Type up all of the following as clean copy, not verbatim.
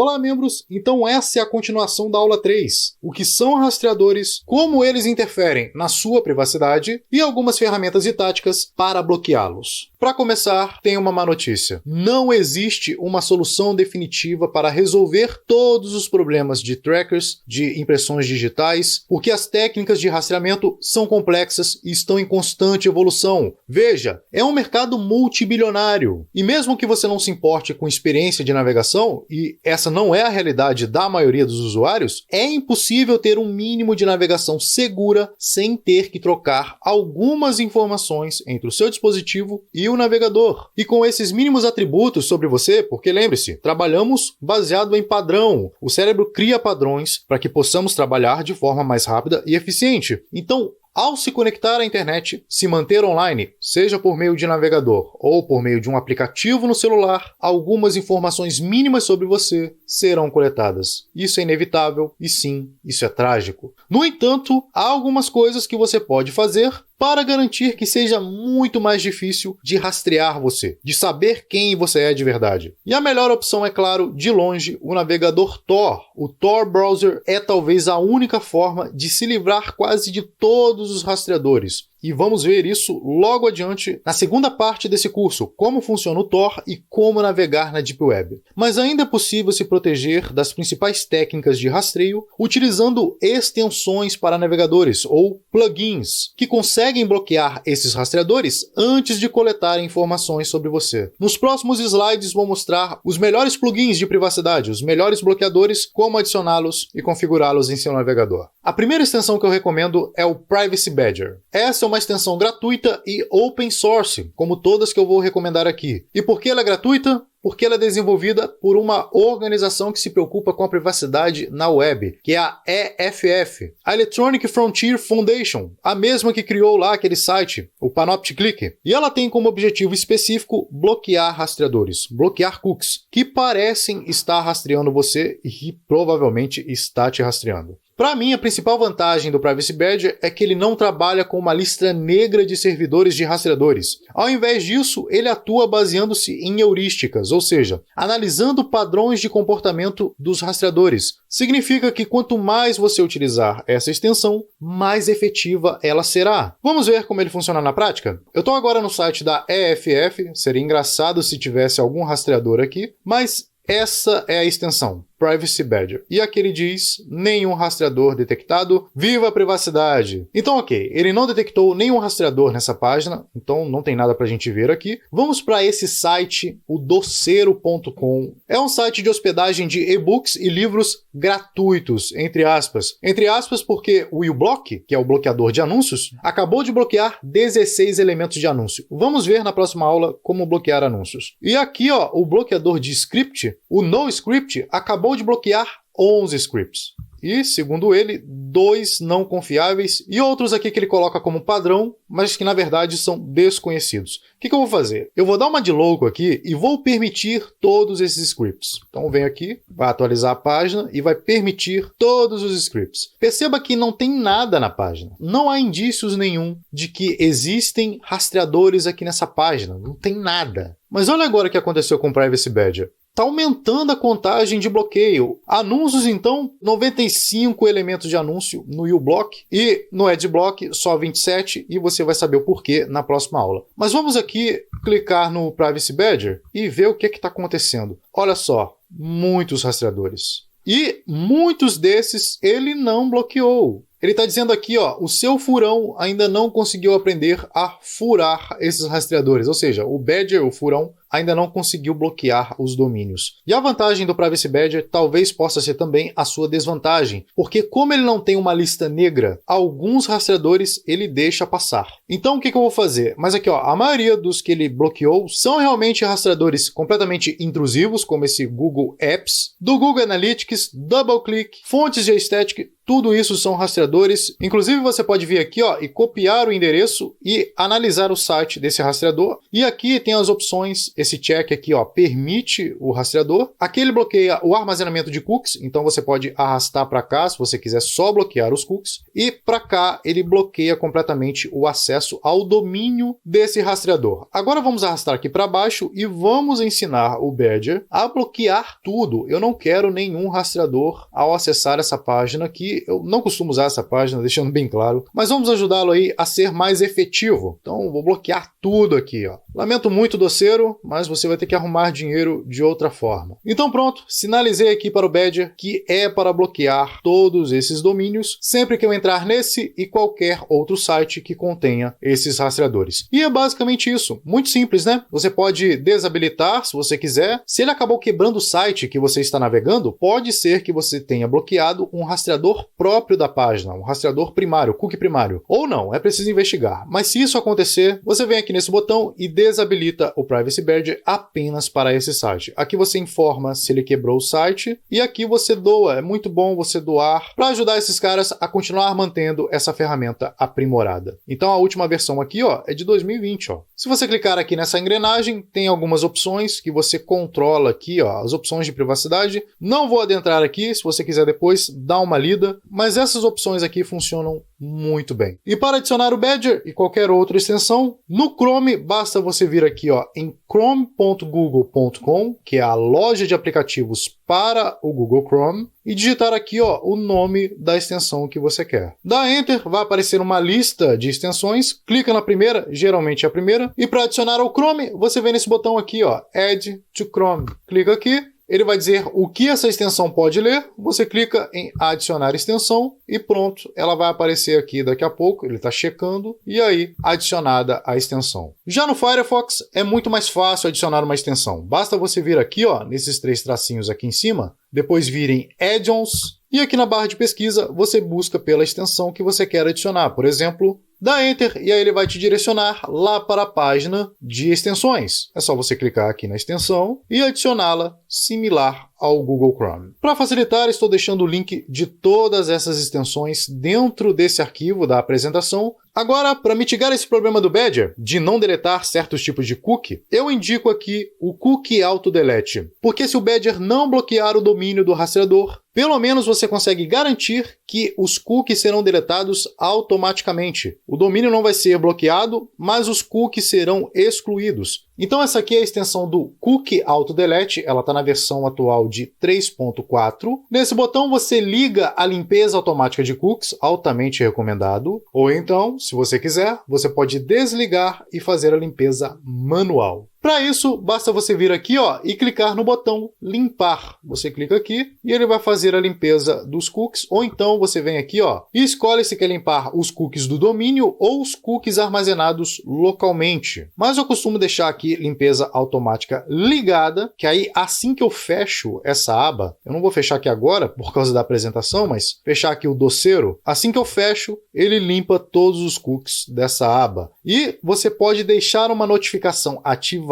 Olá, membros! Então essa é a continuação da aula 3. O que são rastreadores, como eles interferem na sua privacidade e algumas ferramentas e táticas para bloqueá-los. Para começar, tem uma má notícia. Não existe uma solução definitiva para resolver todos os problemas de trackers, de impressões digitais, porque as técnicas de rastreamento são complexas e estão em constante evolução. Veja, é um mercado multibilionário. E mesmo que você não se importe com experiência de navegação, e essa não é a realidade da maioria dos usuários, é impossível ter um mínimo de navegação segura sem ter que trocar algumas informações entre o seu dispositivo e o navegador. E com esses mínimos atributos sobre você, porque lembre-se, trabalhamos baseado em padrão. O cérebro cria padrões para que possamos trabalhar de forma mais rápida e eficiente. Então, ao se conectar à internet, se manter online, seja por meio de navegador ou por meio de um aplicativo no celular, algumas informações mínimas sobre você serão coletadas. Isso é inevitável e sim, isso é trágico. No entanto, há algumas coisas que você pode fazer para garantir que seja muito mais difícil de rastrear você, de saber quem você é de verdade. E a melhor opção é, claro, de longe, o navegador Tor. O Tor Browser é talvez a única forma de se livrar quase de todos os rastreadores. E vamos ver isso logo adiante na segunda parte desse curso, como funciona o Tor e como navegar na Deep Web. Mas ainda é possível se proteger das principais técnicas de rastreio utilizando extensões para navegadores, ou plugins, que conseguem bloquear esses rastreadores antes de coletarem informações sobre você. Nos próximos slides vou mostrar os melhores plugins de privacidade, os melhores bloqueadores, como adicioná-los e configurá-los em seu navegador. A primeira extensão que eu recomendo é o Privacy Badger. Essa é uma extensão gratuita e open source, como todas que eu vou recomendar aqui. E por que ela é gratuita? Porque ela é desenvolvida por uma organização que se preocupa com a privacidade na web, que é a EFF, a Electronic Frontier Foundation, a mesma que criou lá aquele site, o Panopticlick. E ela tem como objetivo específico bloquear rastreadores, bloquear cookies, que parecem estar rastreando você e que provavelmente está te rastreando. Para mim, a principal vantagem do Privacy Badger é que ele não trabalha com uma lista negra de servidores de rastreadores. Ao invés disso, ele atua baseando-se em heurísticas, ou seja, analisando padrões de comportamento dos rastreadores. Significa que quanto mais você utilizar essa extensão, mais efetiva ela será. Vamos ver como ele funciona na prática? Eu estou agora no site da EFF, seria engraçado se tivesse algum rastreador aqui, mas essa é a extensão, Privacy Badger. E aqui ele diz, nenhum rastreador detectado, viva a privacidade. Então ok, ele não detectou nenhum rastreador nessa página, então não tem nada para a gente ver aqui. Vamos para esse site, o docero.com. É um site de hospedagem de e-books e livros gratuitos, entre aspas. Entre aspas porque o uBlock, que é o bloqueador de anúncios, acabou de bloquear 16 elementos de anúncio. Vamos ver na próxima aula como bloquear anúncios. E aqui, ó, o bloqueador de script, o NoScript, acabou de bloquear 11 scripts. E, segundo ele, 2 não confiáveis e outros aqui que ele coloca como padrão, mas que na verdade são desconhecidos. O que eu vou fazer? Eu vou dar uma de louco aqui e vou permitir todos esses scripts. Então vem aqui, vai atualizar a página e vai permitir todos os scripts. Perceba que não tem nada na página. Não há indícios nenhum de que existem rastreadores aqui nessa página. Não tem nada. Mas olha agora o que aconteceu com o Privacy Badger. Está aumentando a contagem de bloqueio. Anúncios, então, 95 elementos de anúncio no uBlock e no Adblock só 27 e você vai saber o porquê na próxima aula. Mas vamos aqui clicar no Privacy Badger e ver o que está acontecendo. Olha só, muitos rastreadores. E muitos desses ele não bloqueou. Ele está dizendo aqui, ó, o seu furão ainda não conseguiu aprender a furar esses rastreadores. Ou seja, o Badger, o furão, ainda não conseguiu bloquear os domínios. E a vantagem do Privacy Badger talvez possa ser também a sua desvantagem, porque como ele não tem uma lista negra, alguns rastreadores ele deixa passar. Então o que eu vou fazer? Mas aqui, ó, a maioria dos que ele bloqueou são realmente rastreadores completamente intrusivos, como esse Google Apps, do Google Analytics, DoubleClick, fontes de aesthetic, tudo isso são rastreadores. Inclusive você pode vir aqui, ó, e copiar o endereço e analisar o site desse rastreador. E aqui tem as opções esse check aqui, ó, permite o rastreador. Aqui ele bloqueia o armazenamento de cookies, então você pode arrastar para cá se você quiser só bloquear os cookies. E para cá ele bloqueia completamente o acesso ao domínio desse rastreador. Agora vamos arrastar aqui para baixo e vamos ensinar o Badger a bloquear tudo. Eu não quero nenhum rastreador ao acessar essa página aqui. Eu não costumo usar essa página, deixando bem claro, mas vamos ajudá-lo aí a ser mais efetivo. Então vou bloquear tudo aqui, ó. Lamento muito, doceiro, mas você vai ter que arrumar dinheiro de outra forma. Então pronto, sinalizei aqui para o Badger que é para bloquear todos esses domínios sempre que eu entrar nesse e qualquer outro site que contenha esses rastreadores. E é basicamente isso. Muito simples, né? Você pode desabilitar se você quiser. Se ele acabou quebrando o site que você está navegando, pode ser que você tenha bloqueado um rastreador próprio da página, um rastreador primário, cookie primário. Ou não, é preciso investigar. Mas se isso acontecer, você vem aqui nesse botão e desabilita o Privacy Badger apenas para esse site. Aqui você informa se ele quebrou o site e aqui você doa. É muito bom você doar para ajudar esses caras a continuar mantendo essa ferramenta aprimorada. Então a última versão aqui, ó, é de 2020, ó. Se você clicar aqui nessa engrenagem, tem algumas opções que você controla aqui, ó, as opções de privacidade. Não vou adentrar aqui, se você quiser depois dá uma lida, mas essas opções aqui funcionam muito bem. E para adicionar o Badger e qualquer outra extensão, no Chrome basta você vir aqui, ó, em chrome.google.com, que é a loja de aplicativos para o Google Chrome, e digitar aqui, ó, o nome da extensão que você quer. Dá Enter, vai aparecer uma lista de extensões, clica na primeira, geralmente é a primeira, e para adicionar ao Chrome, você vem nesse botão aqui, ó, Add to Chrome. Clica aqui. Ele vai dizer o que essa extensão pode ler, você clica em adicionar extensão e pronto, ela vai aparecer aqui daqui a pouco, ele está checando, e aí adicionada a extensão. Já no Firefox é muito mais fácil adicionar uma extensão, basta você vir aqui, ó, nesses três tracinhos aqui em cima, depois vir em Add-ons, e aqui na barra de pesquisa você busca pela extensão que você quer adicionar, por exemplo, dá Enter e aí ele vai te direcionar lá para a página de extensões. É só você clicar aqui na extensão e adicioná-la similar ao Google Chrome. Para facilitar, estou deixando o link de todas essas extensões dentro desse arquivo da apresentação. Agora, para mitigar esse problema do Badger, de não deletar certos tipos de cookie, eu indico aqui o Cookie Auto Delete. Porque se o Badger não bloquear o domínio do rastreador, pelo menos você consegue garantir que os cookies serão deletados automaticamente. O domínio não vai ser bloqueado, mas os cookies serão excluídos. Então essa aqui é a extensão do Cookie Auto Delete, ela está na versão atual de 3.4. Nesse botão você liga a limpeza automática de cookies, altamente recomendado. Ou então, se você quiser, você pode desligar e fazer a limpeza manual. Para isso, basta você vir aqui, ó, e clicar no botão limpar. Você clica aqui e ele vai fazer a limpeza dos cookies, ou então você vem aqui, ó, e escolhe se quer limpar os cookies do domínio ou os cookies armazenados localmente. Mas eu costumo deixar aqui limpeza automática ligada, que aí assim que eu fecho essa aba, eu não vou fechar aqui agora por causa da apresentação, mas fechar aqui o doceiro, assim que eu fecho, ele limpa todos os cookies dessa aba. E você pode deixar uma notificação ativada,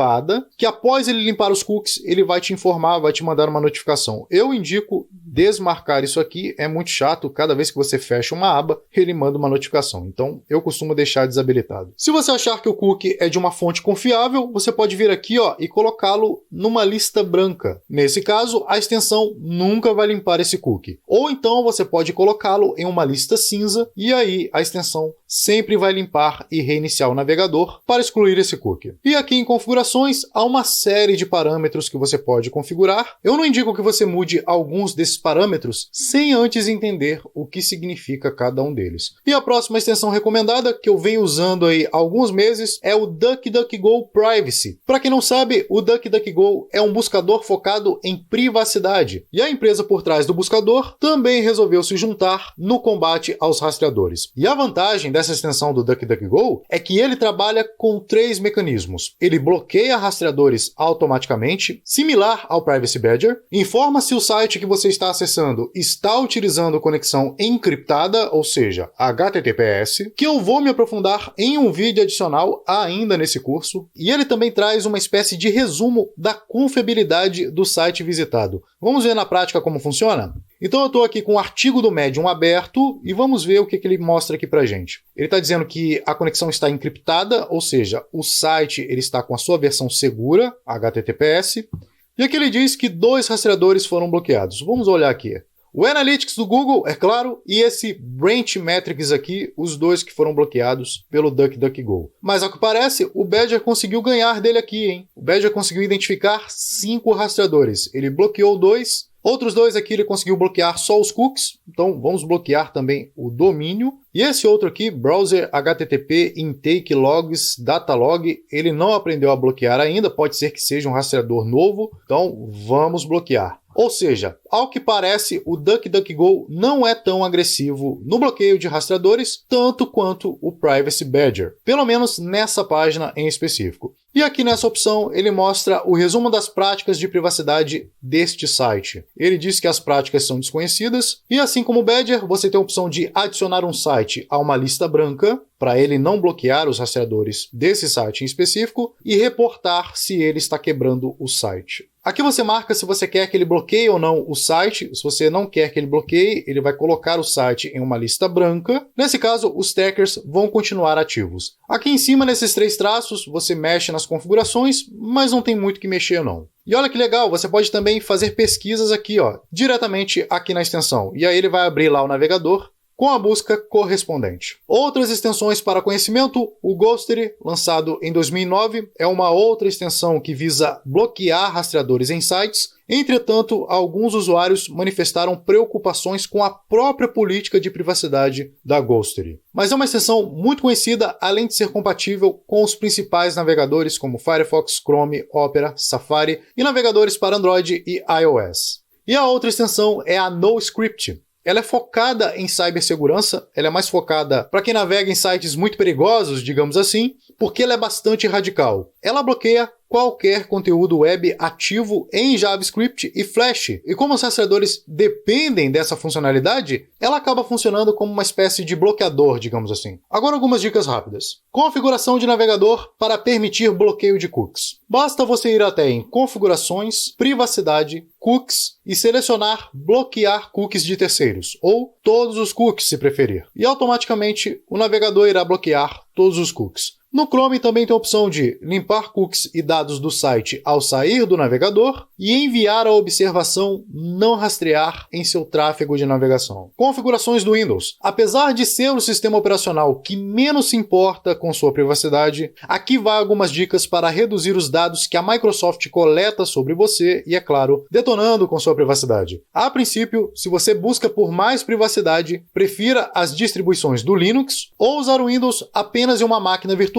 que após ele limpar os cookies, ele vai te informar, vai te mandar uma notificação. Eu indico desmarcar isso aqui, é muito chato, cada vez que você fecha uma aba, ele manda uma notificação. Então, eu costumo deixar desabilitado. Se você achar que o cookie é de uma fonte confiável, você pode vir aqui, ó, e colocá-lo numa lista branca. Nesse caso, a extensão nunca vai limpar esse cookie. Ou então, você pode colocá-lo em uma lista cinza, e aí a extensão sempre vai limpar e reiniciar o navegador para excluir esse cookie. E aqui em configurações, há uma série de parâmetros que você pode configurar. Eu não indico que você mude alguns desses parâmetros sem antes entender o que significa cada um deles. E a próxima extensão recomendada, que eu venho usando aí há alguns meses, é o DuckDuckGo Privacy. Para quem não sabe, o DuckDuckGo é um buscador focado em privacidade. E a empresa por trás do buscador também resolveu se juntar no combate aos rastreadores. E a vantagem dessa extensão do DuckDuckGo é que ele trabalha com 3 mecanismos. Ele bloqueia rastreadores automaticamente, similar ao Privacy Badger, informa se o site que você está está acessando está utilizando conexão encriptada, ou seja, HTTPS, que eu vou me aprofundar em um vídeo adicional ainda nesse curso, e ele também traz uma espécie de resumo da confiabilidade do site visitado. Vamos ver na prática como funciona? Então eu estou aqui com o artigo do Medium aberto e vamos ver o que ele mostra aqui pra gente. Ele está dizendo que a conexão está encriptada, ou seja, o site ele está com a sua versão segura, HTTPS, e aqui ele diz que 2 rastreadores foram bloqueados. Vamos olhar aqui. O Analytics do Google, é claro, e esse Branch Metrics aqui, os 2 que foram bloqueados pelo DuckDuckGo. Mas ao que parece, o Badger conseguiu ganhar dele aqui, hein? O Badger conseguiu identificar 5 rastreadores. Ele bloqueou 2. Outros 2 aqui ele conseguiu bloquear só os cookies, então vamos bloquear também o domínio. E esse outro aqui, Browser HTTP Intake Logs Datalog, ele não aprendeu a bloquear ainda, pode ser que seja um rastreador novo, então vamos bloquear. Ou seja, ao que parece, o DuckDuckGo não é tão agressivo no bloqueio de rastreadores, tanto quanto o Privacy Badger, pelo menos nessa página em específico. E aqui nessa opção ele mostra o resumo das práticas de privacidade deste site. Ele diz que as práticas são desconhecidas, e assim como o Badger, você tem a opção de adicionar um site a uma lista branca, para ele não bloquear os rastreadores desse site em específico, e reportar se ele está quebrando o site. Aqui você marca se você quer que ele bloqueie ou não o site. Se você não quer que ele bloqueie, ele vai colocar o site em uma lista branca. Nesse caso, os trackers vão continuar ativos. Aqui em cima, nesses 3 traços, você mexe nas configurações, mas não tem muito que mexer não. E olha que legal, você pode também fazer pesquisas aqui, diretamente aqui na extensão. E aí ele vai abrir lá o navegador com a busca correspondente. Outras extensões para conhecimento, o Ghostery, lançado em 2009, é uma outra extensão que visa bloquear rastreadores em sites. Entretanto, alguns usuários manifestaram preocupações com a própria política de privacidade da Ghostery. Mas é uma extensão muito conhecida, além de ser compatível com os principais navegadores como Firefox, Chrome, Opera, Safari e navegadores para Android e iOS. E a outra extensão é a NoScript. Ela é focada em cibersegurança, ela é mais focada para quem navega em sites muito perigosos, digamos assim, porque ela é bastante radical. Ela bloqueia qualquer conteúdo web ativo em JavaScript e Flash. E como os rastreadores dependem dessa funcionalidade, ela acaba funcionando como uma espécie de bloqueador, digamos assim. Agora algumas dicas rápidas. Configuração de navegador para permitir bloqueio de cookies. Basta você ir até em Configurações, Privacidade, Cookies e selecionar Bloquear cookies de terceiros, ou todos os cookies se preferir. E automaticamente o navegador irá bloquear todos os cookies. No Chrome também tem a opção de limpar cookies e dados do site ao sair do navegador e enviar a observação não rastrear em seu tráfego de navegação. Configurações do Windows. Apesar de ser o sistema operacional que menos se importa com sua privacidade, aqui vai algumas dicas para reduzir os dados que a Microsoft coleta sobre você e, é claro, detonando com sua privacidade. A princípio, se você busca por mais privacidade, prefira as distribuições do Linux ou usar o Windows apenas em uma máquina virtual,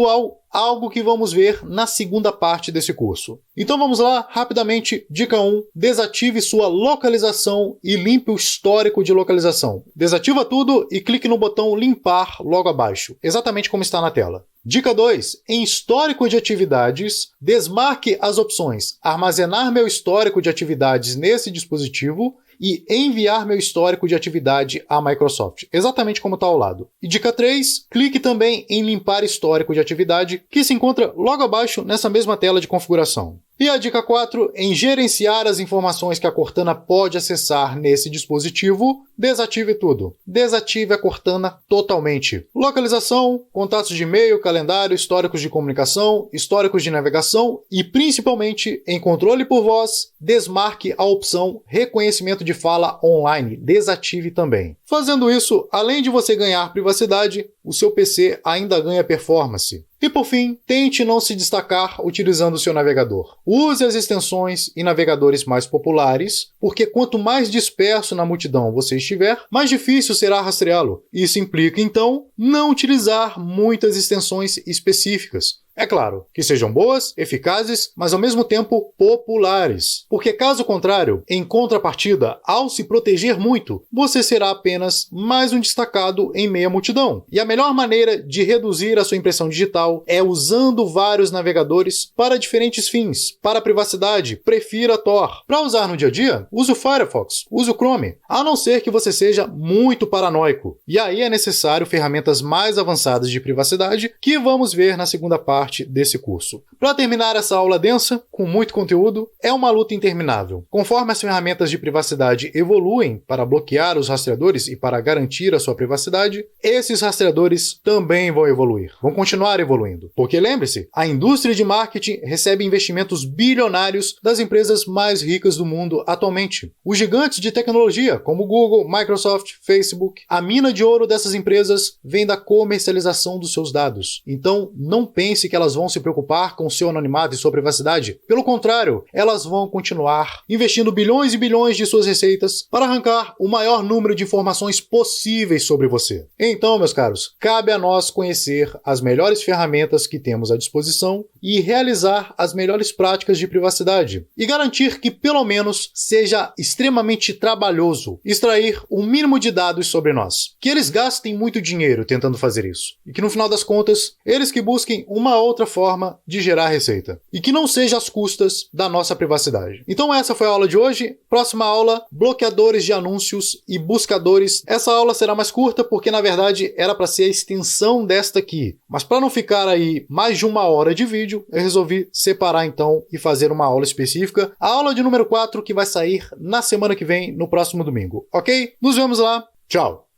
algo que vamos ver na segunda parte desse curso. Então vamos lá, rapidamente, dica 1, desative sua localização e limpe o histórico de localização. Desativa tudo e clique no botão limpar logo abaixo, exatamente como está na tela. Dica 2, em histórico de atividades, desmarque as opções armazenar meu histórico de atividades nesse dispositivo e enviar meu histórico de atividade à Microsoft, exatamente como está ao lado. E dica 3, clique também em limpar histórico de atividade, que se encontra logo abaixo nessa mesma tela de configuração. E a dica 4, em gerenciar as informações que a Cortana pode acessar nesse dispositivo, desative tudo. Desative a Cortana totalmente. Localização, contatos de e-mail, calendário, históricos de comunicação, históricos de navegação e, principalmente, em controle por voz, desmarque a opção reconhecimento de fala online. Desative também. Fazendo isso, além de você ganhar privacidade, o seu PC ainda ganha performance. E por fim, tente não se destacar utilizando o seu navegador. Use as extensões e navegadores mais populares, porque quanto mais disperso na multidão você estiver, mais difícil será rastreá-lo. Isso implica, então, não utilizar muitas extensões específicas. É claro, que sejam boas, eficazes, mas ao mesmo tempo populares. Porque caso contrário, em contrapartida, ao se proteger muito, você será apenas mais um destacado em meio à multidão. E a melhor maneira de reduzir a sua impressão digital é usando vários navegadores para diferentes fins. Para a privacidade, prefira Tor. Para usar no dia a dia, use o Firefox, use o Chrome, a não ser que você seja muito paranoico. E aí é necessário ferramentas mais avançadas de privacidade que vamos ver na segunda parte desse curso. Para terminar essa aula densa, com muito conteúdo, é uma luta interminável. Conforme as ferramentas de privacidade evoluem para bloquear os rastreadores e para garantir a sua privacidade, esses rastreadores também vão evoluir, vão continuar evoluindo. Porque lembre-se, a indústria de marketing recebe investimentos bilionários das empresas mais ricas do mundo atualmente. Os gigantes de tecnologia, como Google, Microsoft, Facebook, a mina de ouro dessas empresas vem da comercialização dos seus dados. Então, não pense que elas vão se preocupar com seu anonimato e sua privacidade. Pelo contrário, elas vão continuar investindo bilhões e bilhões de suas receitas para arrancar o maior número de informações possíveis sobre você. Então, meus caros, cabe a nós conhecer as melhores ferramentas que temos à disposição e realizar as melhores práticas de privacidade e garantir que, pelo menos, seja extremamente trabalhoso extrair o mínimo de dados sobre nós. Que eles gastem muito dinheiro tentando fazer isso e que, no final das contas, eles que busquem uma outra forma de gerar receita. E que não seja às custas da nossa privacidade. Então essa foi a aula de hoje. Próxima aula, bloqueadores de anúncios e buscadores. Essa aula será mais curta porque, na verdade, era para ser a extensão desta aqui. Mas para não ficar aí mais de 1 hora de vídeo, eu resolvi separar então e fazer uma aula específica. A aula de número 4 que vai sair na semana que vem, no próximo domingo. Ok? Nos vemos lá. Tchau!